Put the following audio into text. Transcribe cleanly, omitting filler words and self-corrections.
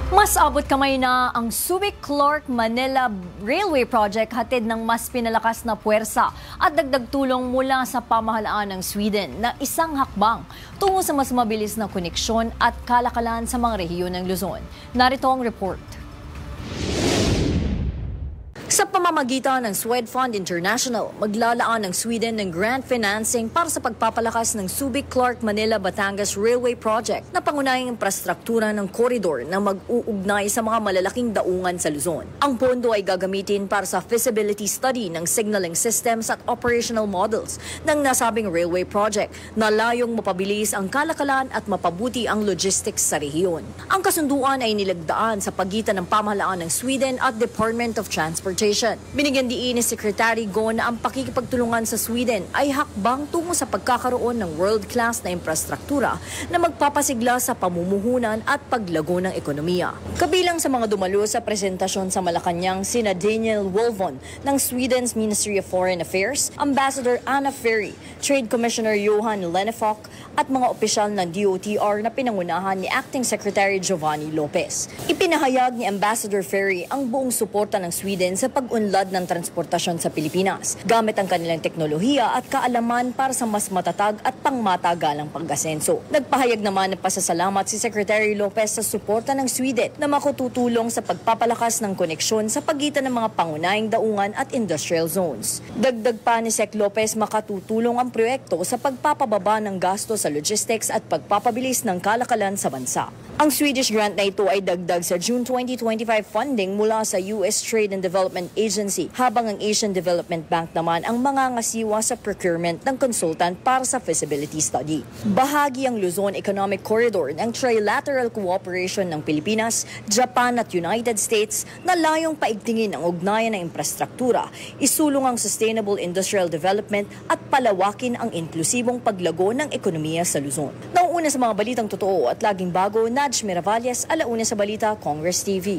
Mas abot kamay na ang Subic-Clark-Manila Railway Project hatid ng mas pinalakas na puwersa at dagdag tulong mula sa pamahalaan ng Sweden na isang hakbang tungo sa mas mabilis na koneksyon at kalakalan sa mga rehiyon ng Luzon. Narito ang report. Sa pamamagitan ng Swedfund International, maglalaan ng Sweden ng grant financing para sa pagpapalakas ng Subic-Clark-Manila-Batangas Railway Project na pangunahing infrastruktura ng koridor na mag-uugnay sa mga malalaking daungan sa Luzon. Ang pondo ay gagamitin para sa feasibility study ng signaling systems at operational models ng nasabing railway project na layong mapabilis ang kalakalan at mapabuti ang logistics sa rehiyon. Ang kasunduan ay nilagdaan sa pagitan ng pamahalaan ng Sweden at Department of Transportation. Binigyan diin ni Secretary Go na ang pakikipagtulungan sa Sweden ay hakbang tungo sa pagkakaroon ng world-class na infrastruktura na magpapasigla sa pamumuhunan at paglago ng ekonomiya. Kabilang sa mga dumalo sa presentasyon sa Malacanang sina Daniel Wolvon ng Sweden's Ministry of Foreign Affairs, Ambassador Anna Ferry, Trade Commissioner Johan Lennefok at mga opisyal ng DOTR na pinangunahan ni Acting Secretary Giovanni Lopez. Ipinahayag ni Ambassador Ferry ang buong suporta ng Sweden sa pag-unlad ng transportasyon sa Pilipinas gamit ang kanilang teknolohiya at kaalaman para sa mas matatag at pangmatagalang pag-asenso. Nagpahayag naman ng pasasalamat si Secretary Lopez sa suporta ng Sweden na makututulong sa pagpapalakas ng koneksyon sa pagitan ng mga pangunahing daungan at industrial zones. Dagdag pa ni Sec Lopez, makatutulong ang proyekto sa pagpapababa ng gasto sa logistics at pagpapabilis ng kalakalan sa bansa. Ang Swedish grant na ito ay dagdag sa June 2025 funding mula sa US Trade and Development Agency, habang ang Asian Development Bank naman ang mangangasiwa sa procurement ng consultant para sa feasibility study. Bahagi ang Luzon Economic Corridor ng trilateral cooperation ng Pilipinas, Japan at United States na layong paigtingin ang ugnayan ng infrastruktura, isulong ang sustainable industrial development at palawakin ang inklusibong paglago ng ekonomiya sa Luzon. Nauuna sa mga balitang totoo at laging bago, Nadj Miravalles, Alauna sa Balita, Congress TV.